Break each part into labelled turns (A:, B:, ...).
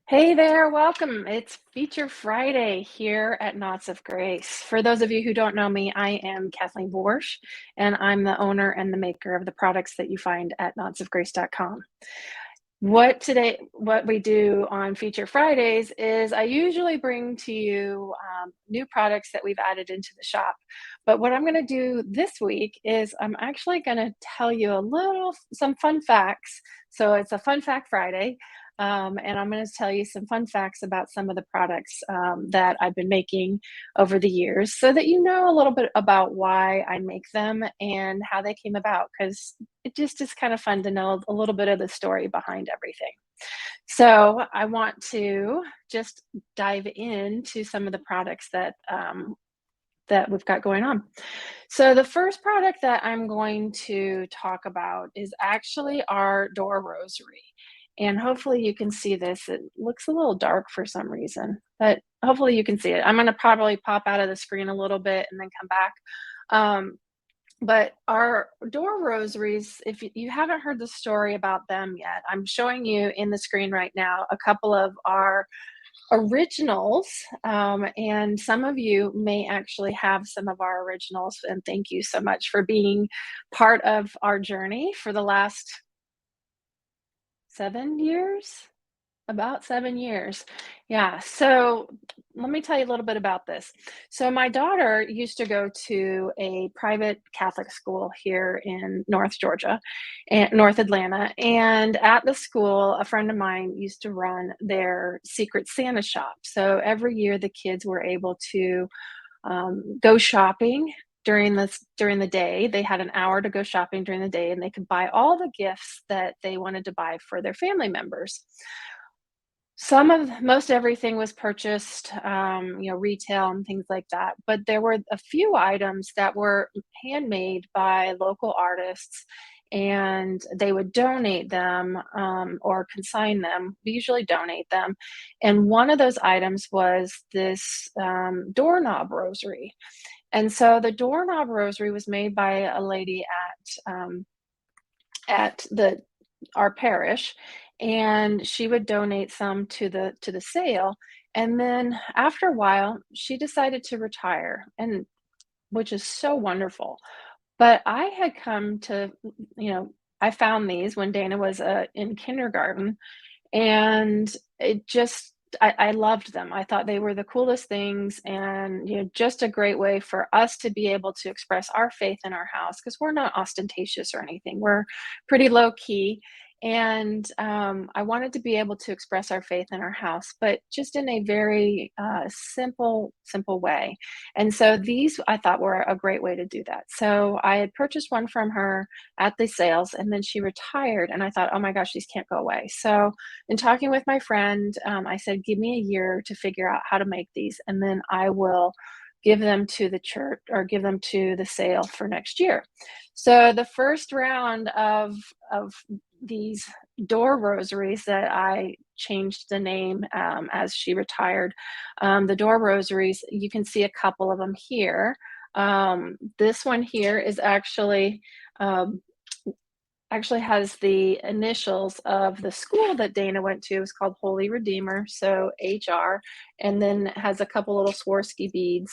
A: Hey there, welcome. It's Feature Friday here at Knots of Grace. For those of you who don't know me, I am Kathleen, and I'm the owner and the maker of the products that you find at knotsofgrace.com. What we do on Feature Fridays is I usually bring to you new products that we've added into the shop. But what I'm going to do this week is I'm actually going to tell you some fun facts. So it's a Fun Fact Friday. And I'm going to tell you some fun facts about some of the products that I've been making over the years so that you know a little bit about why I make them and how they came about, because it just is kind of fun to know a little bit of the story behind everything. So I want to just dive into some of the products that we've got going on. So the first product that I'm going to talk about is actually our door rosary. And hopefully you can see this. It looks a little dark for some reason, but hopefully you can see it. I'm going to probably pop out of the screen a little bit and then come back. But our door rosaries, if you haven't heard the story about them yet, I'm showing you in the screen right now a couple of our originals, and some of you may actually have some of our originals, and thank you so much for being part of our journey for the last 7 years. About 7 years. Yeah. So let me tell you a little bit about this. So my daughter used to go to a private Catholic school here in North Georgia and North Atlanta. And at the school, a friend of mine used to run their Secret Santa shop. So every year the kids were able to go shopping during the day. They had an hour to go shopping during the day, and they could buy all the gifts that they wanted to buy for their family members. Most everything was purchased, retail and things like that, but there were a few items that were handmade by local artists, and they would donate them, or consign them. We usually donate them, and one of those items was this, doorknob rosary, and so the doorknob rosary was made by a lady at the our parish, and she would donate some to the sale. And then after a while she decided to retire, and which is so wonderful. But I had come to, I found these when Dana was in kindergarten, and it just I loved them. I thought they were the coolest things, and just a great way for us to be able to express our faith in our house, because we're not ostentatious or anything. We're pretty low key, and I wanted to be able to express our faith in our house, but just in a very simple way. And so these I thought were a great way to do that. So I had purchased one from her at the sales, and then she retired, and I thought, oh my gosh, these can't go away. So in talking with my friend, I said, give me a year to figure out how to make these, and then I will give them to the church or give them to the sale for next year. So the first round of these door rosaries that I changed the name, as she retired, the door rosaries, you can see a couple of them here. This one here is actually has the initials of the school that Dana went to. It's called Holy Redeemer, so HR, and then it has a couple little Swarovski beads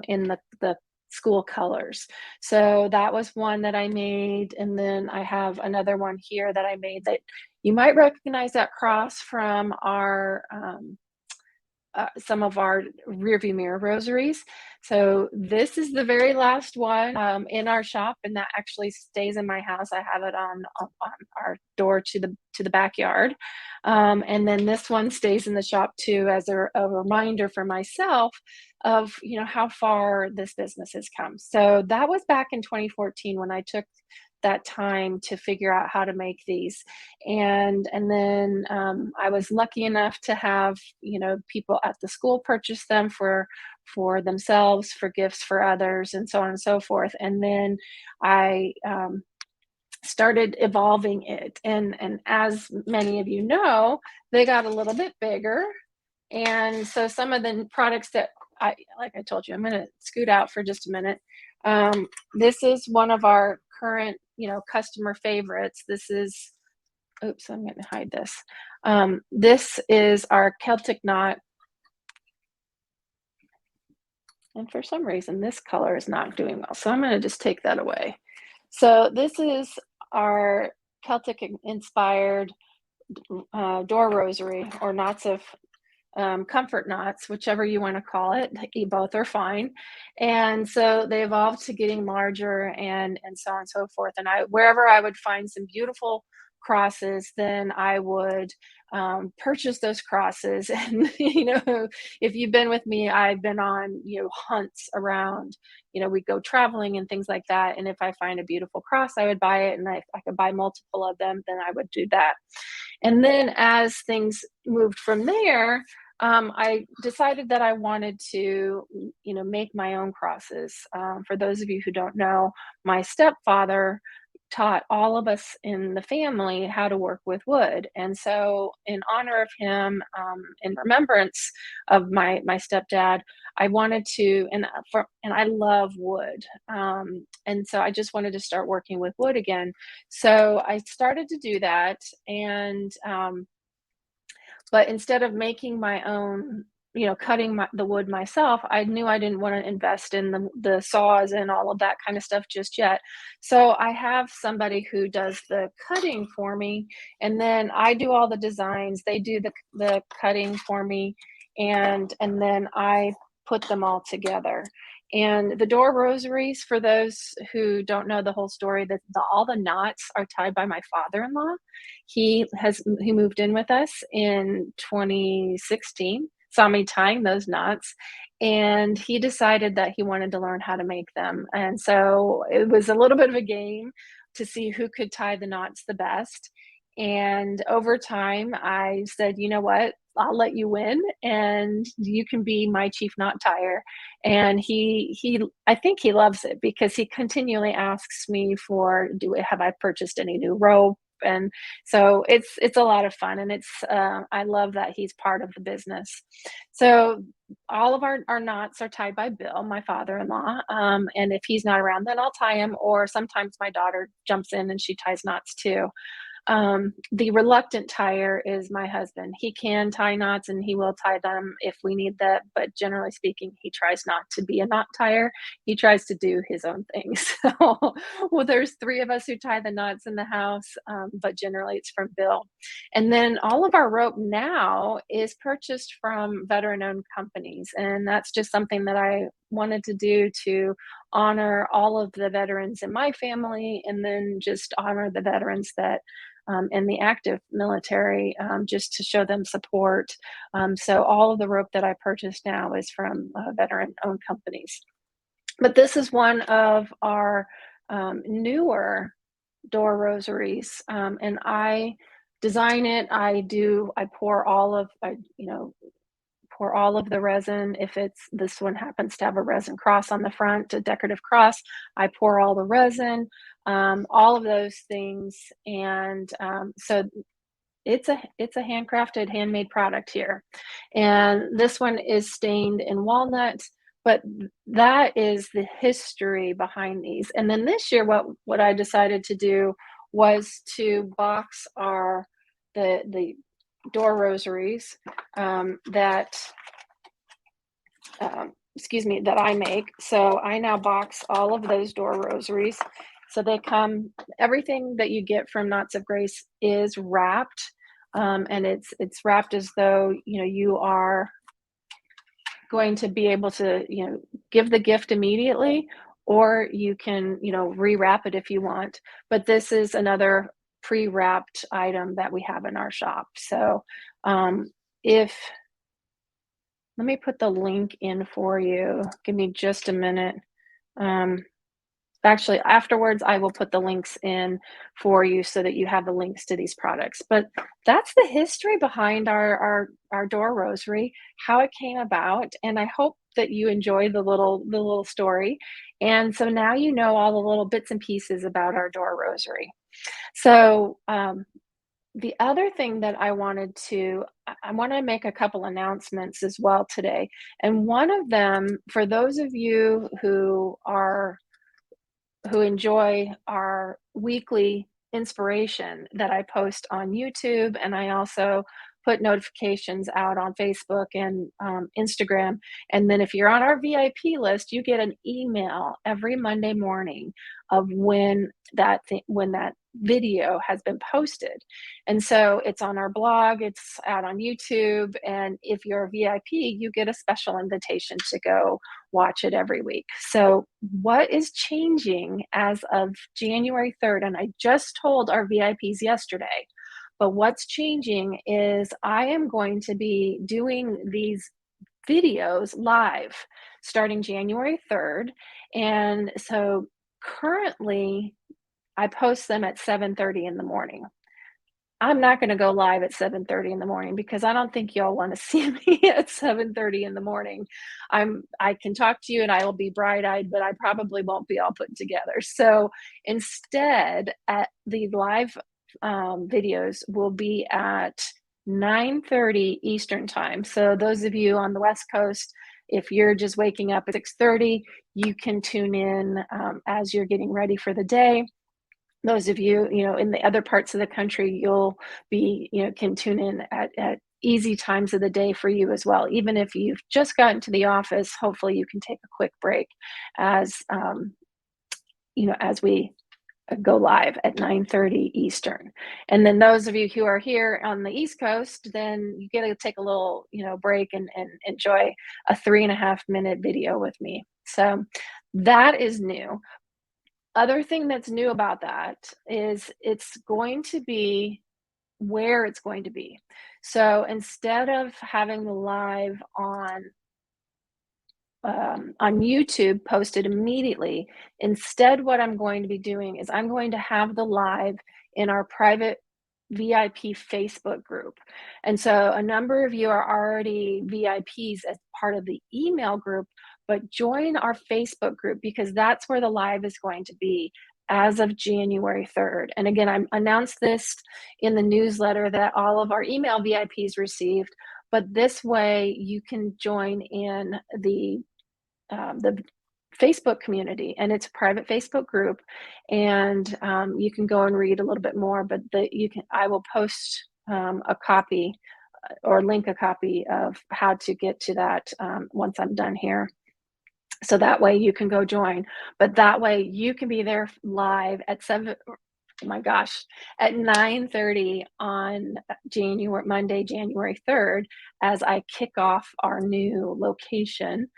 A: in the school colors. So that was one that I made, and then I have another one here that I made that you might recognize that cross from our some of our rearview mirror rosaries. So this is the very last one in our shop, and that actually stays in my house. I have it on our door to the backyard, and then this one stays in the shop too, as a reminder for myself of how far this business has come. So that was back in 2014 when I took that time to figure out how to make these, and then I was lucky enough to have people at the school purchase them for themselves, for gifts for others, and so on and so forth. And then I started evolving it, and as many of you know, they got a little bit bigger. And so some of the products that like I told you, I'm going to scoot out for just a minute. This is one of our current, customer favorites. This is oops, I'm going to hide this. This is our Celtic Knot. And for some reason, this color is not doing well. So I'm going to just take that away. So this is our Celtic inspired door rosary, or knots of comfort knots, whichever you want to call it. Both are fine. And so they evolved to getting larger and so on and so forth. And wherever I would find some beautiful crosses, then I would purchase those crosses. And, if you've been with me, I've been on, hunts around, we'd go traveling and things like that. And if I find a beautiful cross, I would buy it. And if I could buy multiple of them, then I would do that. And then as things moved from there, I decided that I wanted to, make my own crosses. For those of you who don't know, my stepfather taught all of us in the family how to work with wood. And so, in honor of him, in remembrance of my stepdad, I wanted to, and I love wood. And so I just wanted to start working with wood again. So I started to do that, and but instead of making my own, cutting the wood myself, I knew I didn't want to invest in the saws and all of that kind of stuff just yet. So I have somebody who does the cutting for me, and then I do all the designs. They do the cutting for me, and then I put them all together. And the door rosaries, for those who don't know the whole story, that all the knots are tied by my father-in-law. He moved in with us in 2016, saw me tying those knots, and he decided that he wanted to learn how to make them. And so it was a little bit of a game to see who could tie the knots the best. And over time, I said, you know what? I'll let you win, and you can be my chief knot tire. And I think he loves it because he continually asks me for, have I purchased any new rope? And so it's a lot of fun, and I love that he's part of the business. So all of our knots are tied by Bill, my father-in-law. And if he's not around, then I'll tie him, or sometimes my daughter jumps in and she ties knots too. The reluctant tire is my husband. He can tie knots and he will tie them if we need that, but generally speaking, he tries not to be a knot tire. He tries to do his own things. So, well, there's three of us who tie the knots in the house, but generally it's from Bill. And then all of our rope now is purchased from veteran-owned companies, and that's just something that I wanted to do to honor all of the veterans in my family, and then just honor the veterans that in the active military, just to show them support. So all of the rope that I purchased now is from veteran-owned companies. But this is one of our newer door rosaries, and I design it. I pour all of, pour all of the resin. If this one happens to have a resin cross on the front, a decorative cross, I pour all the resin, all of those things. And so it's a handcrafted, handmade product here. And this one is stained in walnut, but that is the history behind these. And then this year, what I decided to do was to box the door rosaries that that I make. So I now box all of those door rosaries. So everything that you get from Knots of Grace is wrapped, and it's wrapped as though you are going to be able to give the gift immediately, or you can rewrap it if you want. But this is another pre-wrapped item that we have in our shop. So if let me put the link in for you. Give me just a minute. Actually, afterwards, I will put the links in for you so that you have the links to these products. But that's the history behind our door rosary, how it came about, and I hope that you enjoy the little story. And so now you know all the little bits and pieces about our door rosary. So the other thing that I want to make a couple announcements as well today. And one of them, for those of you who enjoy our weekly inspiration that I post on YouTube, and I also put notifications out on Facebook and Instagram. And then if you're on our VIP list, you get an email every Monday morning of when that video has been posted. And so it's on our blog, it's out on YouTube, and if you're a VIP, you get a special invitation to go watch it every week. So what is changing as of January 3rd, and I just told our VIPs yesterday, but what's changing is I am going to be doing these videos live starting January 3rd. And so currently I post them at 7:30 in the morning. I'm not gonna go live at 7:30 in the morning because I don't think y'all wanna see me at 7:30 in the morning. I can talk to you and I will be bright-eyed, but I probably won't be all put together. So instead, at the live videos will be at 9:30 Eastern time. So those of you on the West Coast, if you're just waking up at 6:30, you can tune in as you're getting ready for the day. Those of you, in the other parts of the country, you'll be, can tune in at easy times of the day for you as well. Even if you've just gotten to the office, hopefully you can take a quick break as, as we go live at 9:30 Eastern. And then those of you who are here on the East Coast, then you get to take a little, break and enjoy a 3.5 minute video with me. So that is new. Other thing that's new about that is it's going to be where it's going to be. So instead of having the live on YouTube posted immediately, instead what I'm going to be doing is I'm going to have the live in our private VIP Facebook group. And so a number of you are already VIPs as part of the email group, but join our Facebook group because that's where the live is going to be as of January 3rd. And again, I announced this in the newsletter that all of our email VIPs received, but this way you can join in the Facebook community, and it's a private Facebook group, and you can go and read a little bit more. But I will post a copy or link a copy of how to get to that once I'm done here. So that way you can go join. But that way you can be there live at at 9:30 on Monday, January 3rd, as I kick off our new location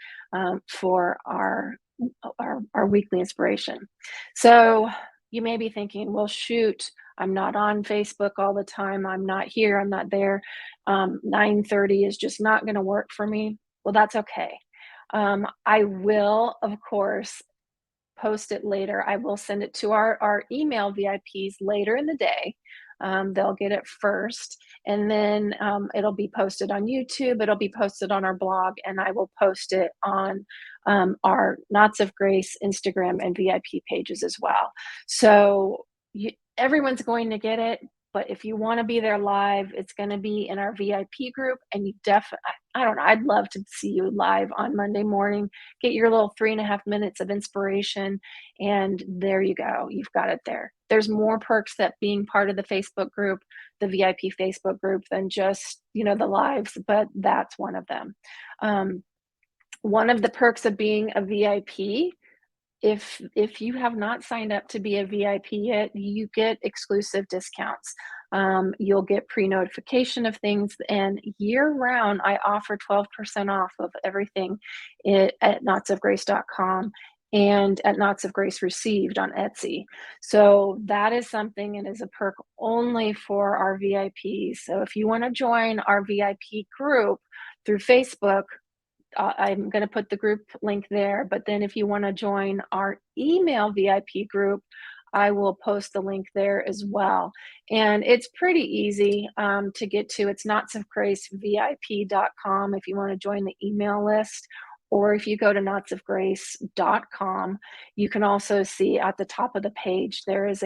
A: for our weekly inspiration. So you may be thinking, well, shoot, I'm not on Facebook all the time. I'm not here. I'm not there. 9:30 is just not going to work for me. Well, that's okay. I will, of course, post it later. I will send it to our email VIPs later in the day. They'll get it first, and then it'll be posted on YouTube. It'll be posted on our blog, and I will post it on our Knots of Grace Instagram and VIP pages as well. So everyone's going to get it. But if you want to be there live, it's going to be in our VIP group. And you definitely, I don't know, I'd love to see you live on Monday morning. Get your little 3.5 minutes of inspiration. And there you go. You've got it there. There's more perks that being part of the Facebook group, the VIP Facebook group, than just, the lives, but that's one of them. One of the perks of being a VIP, if you have not signed up to be a VIP yet, you get exclusive discounts. You'll get pre-notification of things, and year-round, I offer 12% off of everything at knotsofgrace.com and at Knots of Grace Received on Etsy. So that is something, and is a perk only for our VIPs. So if you want to join our VIP group through Facebook, I'm going to put the group link there, but then if you want to join our email VIP group, I will post the link there as well. And it's pretty easy to get to. It's knotsofgracevip.com if you want to join the email list, or if you go to knotsofgrace.com, you can also see at the top of the page, there is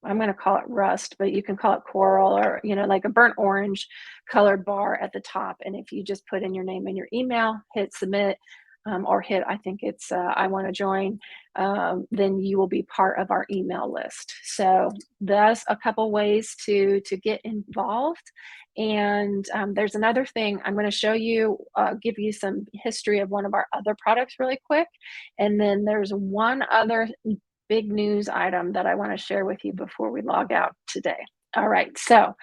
A: I'm going to call it rust, but you can call it coral, or, like a burnt orange colored bar at the top. And if you just put in your name and your email, hit submit, or hit, I think it's, I want to join, then you will be part of our email list. So that's a couple ways to get involved. And there's another thing I'm going to show you, give you some history of one of our other products really quick. And then there's one other big news item that I want to share with you before we log out today. All right. So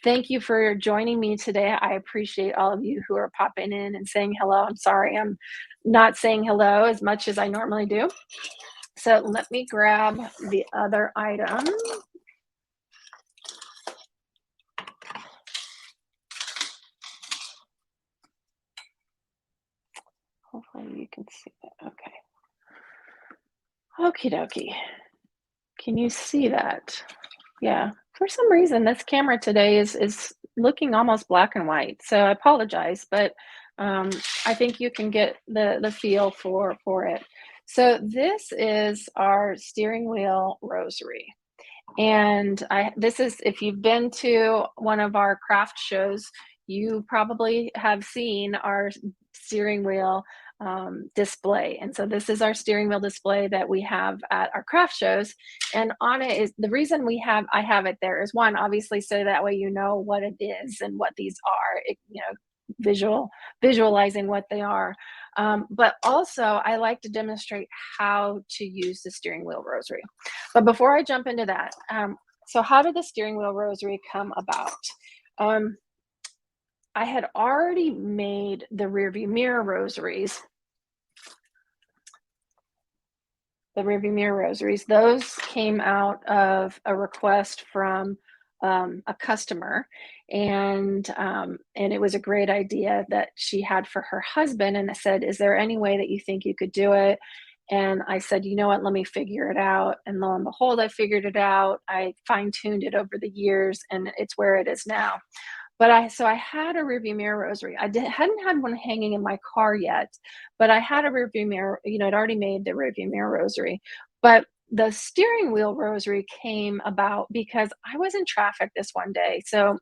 A: thank you for joining me today. I appreciate all of you who are popping in and saying hello. I'm sorry I'm not saying hello as much as I normally do. So let me grab the other item. Hopefully you can see that. Okay. Okie dokie. Can you see that? Yeah. For some reason, this camera today is looking almost black and white. So I apologize, but um, I think you can get the feel for it. So this is our steering wheel rosary. And this is, if you've been to one of our craft shows, you probably have seen our steering wheel display. And so this is our steering wheel display that we have at our craft shows. And on it is the reason I have it there is one, obviously, so that way you know what it is and what these are. Visualizing what they are. But also, I like to demonstrate how to use the steering wheel rosary. But before I jump into that, so how did the steering wheel rosary come about? I had already made the rearview mirror rosaries. The rearview mirror rosaries, those came out of a request from a customer, and it was a great idea that she had for her husband. And I said, "Is there any way that you think you could do it?" And I said, "You know what? Let me figure it out." And lo and behold, I figured it out. I fine tuned it over the years, and it's where it is now. But I had a rearview mirror rosary. Hadn't had one hanging in my car yet, but I had a rearview mirror. I'd already made the rearview mirror rosary. But the steering wheel rosary came about because I was in traffic this one day. So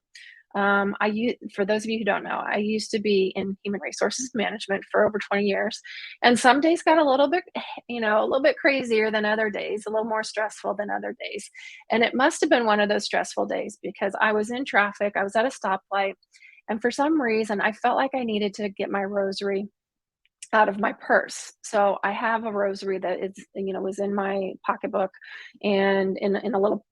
A: for those of you who don't know, I used to be in human resources management for over 20 years. And some days got a little bit, a little bit crazier than other days, a little more stressful than other days. And it must have been one of those stressful days because I was in traffic, I was at a stoplight, and for some reason, I felt like I needed to get my rosary out of my purse. So I have a rosary that was in my pocketbook and in a little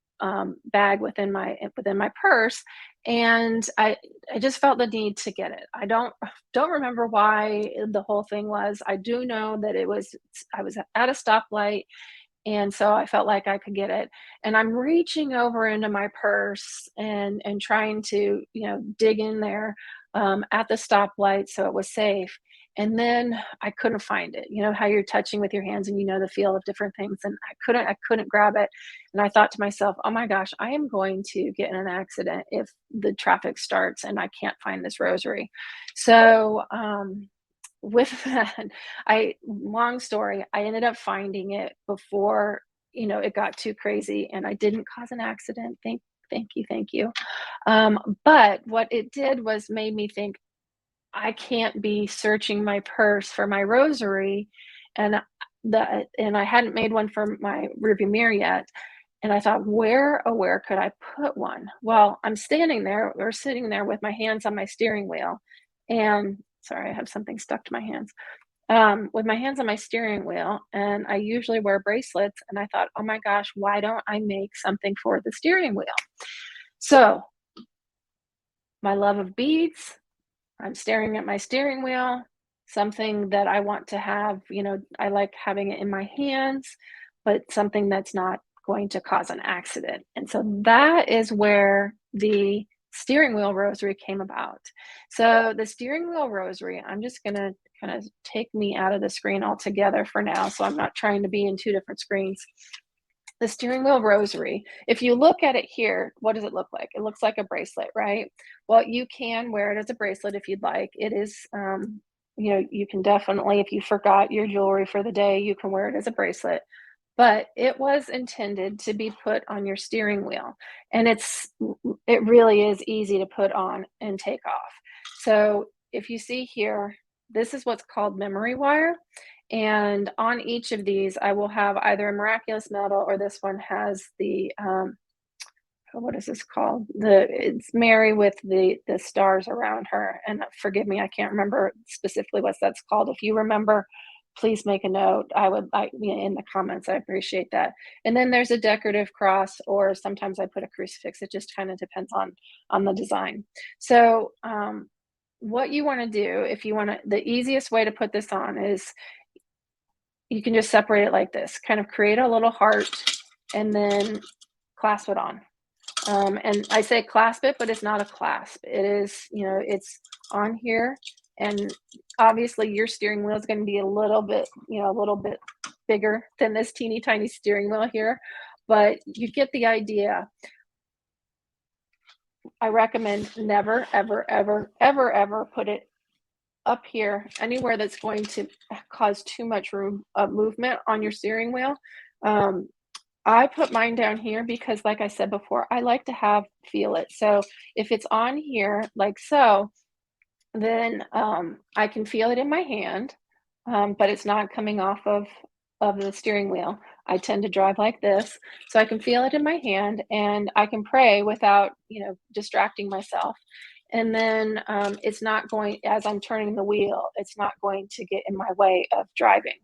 A: bag within my purse. And I just felt the need to get it. I don't remember why the whole thing was. I do know that I was at a stoplight, and so I felt like I could get it. And I'm reaching over into my purse and trying to, dig in there at the stoplight so it was safe. And then I couldn't find it. You know how you're touching with your hands and you know the feel of different things. And I couldn't grab it. And I thought to myself, oh my gosh, I am going to get in an accident if the traffic starts and I can't find this rosary. So with that, long story, I ended up finding it before, it got too crazy, and I didn't cause an accident. Thank you. But what it did was made me think I can't be searching my purse for my rosary, and and I hadn't made one for my rearview mirror yet. And I thought, where could I put one? Well, I'm standing there or sitting there with my hands on my steering wheel, and sorry, I have something stuck to my hands. With my hands on my steering wheel, and I usually wear bracelets. And I thought, oh my gosh, why don't I make something for the steering wheel? So, my love of beads, I'm staring at my steering wheel, something that I want to have, I like having it in my hands, but something that's not going to cause an accident. And so that is where the steering wheel rosary came about. So the steering wheel rosary, I'm just going to kind of take me out of the screen altogether for now. So I'm not trying to be in two different screens. The steering wheel rosary, if you look at it here, what does it look like? It looks like a bracelet, right? Well, you can wear it as a bracelet if you'd like. It is, you can definitely, if you forgot your jewelry for the day, you can wear it as a bracelet. But it was intended to be put on your steering wheel, and it really is easy to put on and take off. So if you see here, this is what's called memory wire. And on each of these, I will have either a miraculous medal, or this one has the, what is this called? It's Mary with the stars around her. And forgive me, I can't remember specifically what that's called. If you remember, please make a note. In the comments, I appreciate that. And then there's a decorative cross, or sometimes I put a crucifix. It just kind of depends on the design. So what you want to do, if you want to, the easiest way to put this on is you can just separate it like this, kind of create a little heart and then clasp it on. And I say clasp it, but it's not a clasp. It is, it's on here. And obviously your steering wheel is going to be a little bit bigger than this teeny tiny steering wheel here, but you get the idea. I recommend never, ever, ever, ever, ever put it up here anywhere that's going to cause too much room of movement on your steering wheel. I put mine down here because, like I said before, I like to feel it. So if it's on here like so, then I can feel it in my hand, but it's not coming off of the steering wheel. I tend to drive like this, so I can feel it in my hand, and I can pray without, distracting myself. And then it's not going, as I'm turning the wheel, it's not going to get in my way of driving.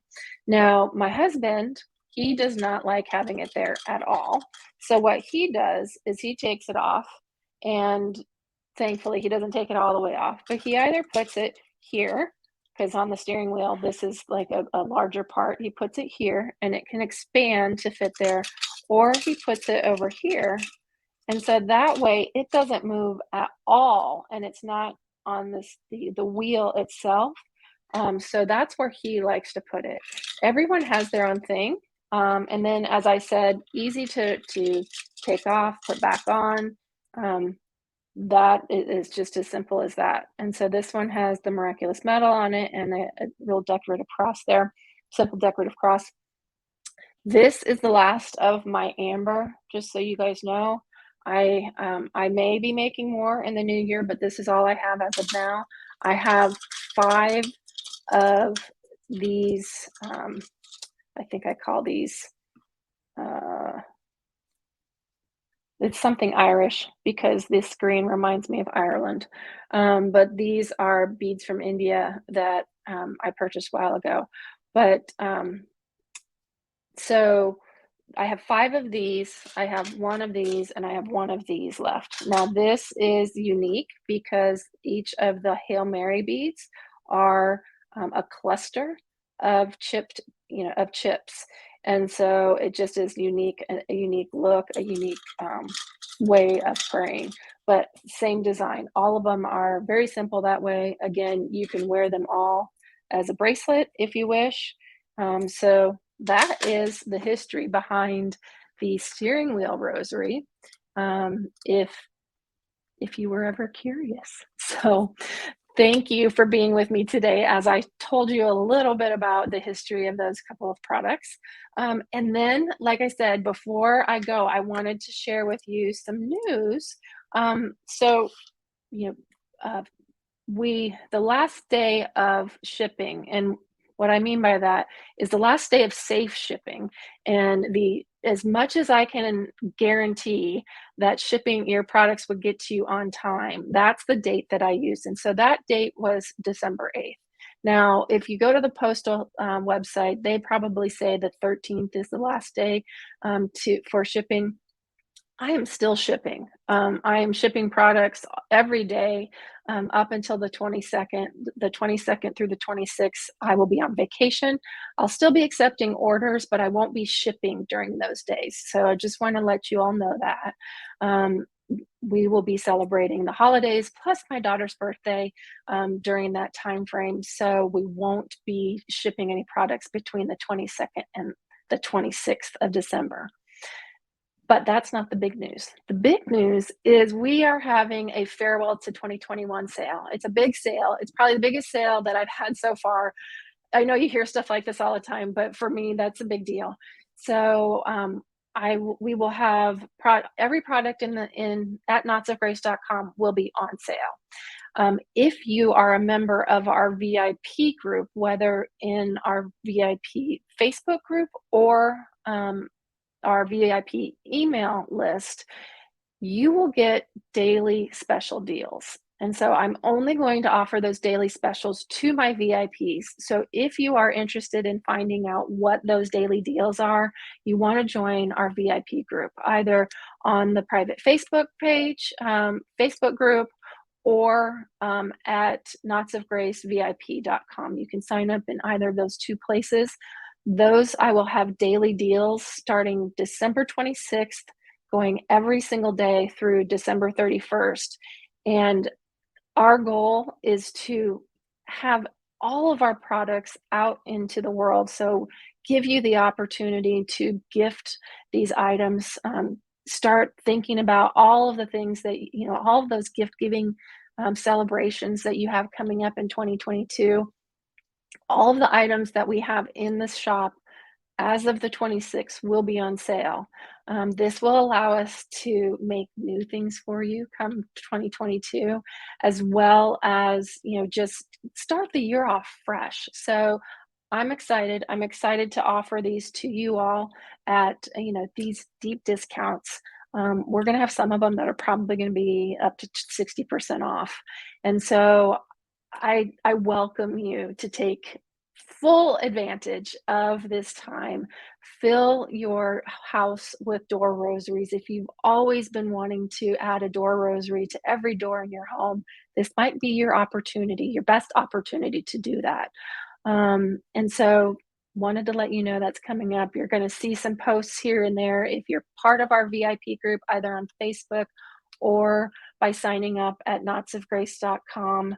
A: Now, my husband, he does not like having it there at all. So what he does is he takes it off, and thankfully he doesn't take it all the way off, but he either puts it here, because on the steering wheel, this is like a larger part. He puts it here and it can expand to fit there, or he puts it over here. And so that way it doesn't move at all, and it's not on the wheel itself. So that's where he likes to put it. Everyone has their own thing. And then, as I said, easy to take off, put back on. That is just as simple as that. And so this one has the miraculous medal on it and a real decorative cross there, simple decorative cross. This is the last of my amber, just so you guys know. I may be making more in the new year, but this is all I have as of now. I have 5 of these, I think I call these, it's something Irish because this green reminds me of Ireland. But these are beads from India that I purchased a while ago. But so I have 5 of these, I have 1 of these, and I have 1 of these left. Now this is unique because each of the Hail Mary beads are a cluster of chips. And so it just is unique, a unique look, a unique way of praying, but same design. All of them are very simple that way. Again, you can wear them all as a bracelet if you wish. So that is the history behind the steering wheel rosary, if you were ever curious. So thank you for being with me today as I told you a little bit about the history of those couple of products. And then, like I said, before I go, I wanted to share with you some news. So, the last day of shipping, and what I mean by that is the last day of safe shipping, and as much as I can guarantee that shipping your products would get to you on time, that's the date that I used. And so that date was December 8th. Now, if you go to the postal website, they probably say the 13th is the last day for shipping. I am still shipping. I am shipping products every day up until the 22nd. The 22nd through the 26th, I will be on vacation. I'll still be accepting orders, but I won't be shipping during those days. So I just want to let you all know that. We will be celebrating the holidays plus my daughter's birthday during that time frame. So we won't be shipping any products between the 22nd and the 26th of December. But that's not the big news. The big news is we are having a farewell to 2021 sale. It's a big sale. It's probably the biggest sale that I've had so far. I know you hear stuff like this all the time, but for me, that's a big deal. So we will have every product in at knotsofgrace.com will be on sale. If you are a member of our VIP group, whether in our VIP Facebook group or our VIP email list, you will get daily special deals. And so I'm only going to offer those daily specials to my VIPs. So if you are interested in finding out what those daily deals are, you want to join our VIP group, either on the private Facebook page, Facebook group, or at knotsofgracevip.com. You can sign up in either of those two places. Those I will have daily deals starting December 26th, going every single day through December 31st. And our goal is to have all of our products out into the world. So give you the opportunity to gift these items. Start thinking about all of the things that, all of those gift giving celebrations that you have coming up in 2022. All of the items that we have in this shop as of the 26th will be on sale. This will allow us to make new things for you come 2022, as well as, just start the year off fresh. So I'm excited. I'm excited to offer these to you all at, these deep discounts. We're going to have some of them that are probably going to be up to 60% off. And so I welcome you to take full advantage of this time. Fill your house with door rosaries. If you've always been wanting to add a door rosary to every door in your home, this might be your opportunity, your best opportunity to do that. And so wanted to let you know that's coming up. You're going to see some posts here and there. If you're part of our VIP group, either on Facebook or by signing up at knotsofgrace.com,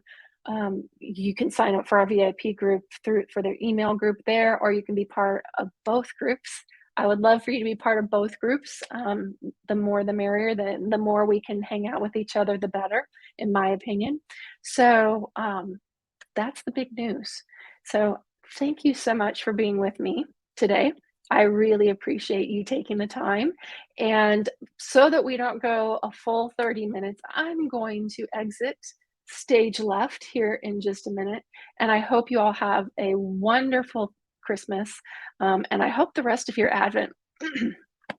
A: you can sign up for our VIP group for their email group there, or you can be part of both groups. I would love for you to be part of both groups. The more the merrier, the more we can hang out with each other, the better, in my opinion. So that's the big news. So thank you so much for being with me today. I really appreciate you taking the time. And so that we don't go a full 30 minutes, I'm going to exit stage left here in just a minute. And I hope you all have a wonderful Christmas. And I hope the rest of your Advent,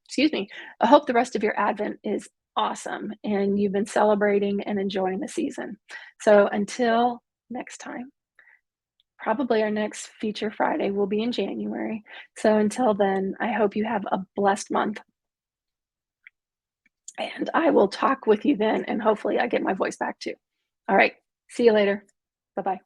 A: excuse me, I hope the rest of your Advent is awesome and you've been celebrating and enjoying the season. So until next time, probably our next Feature Friday will be in January. So until then, I hope you have a blessed month. And I will talk with you then, and hopefully I get my voice back too. All right. See you later. Bye-bye.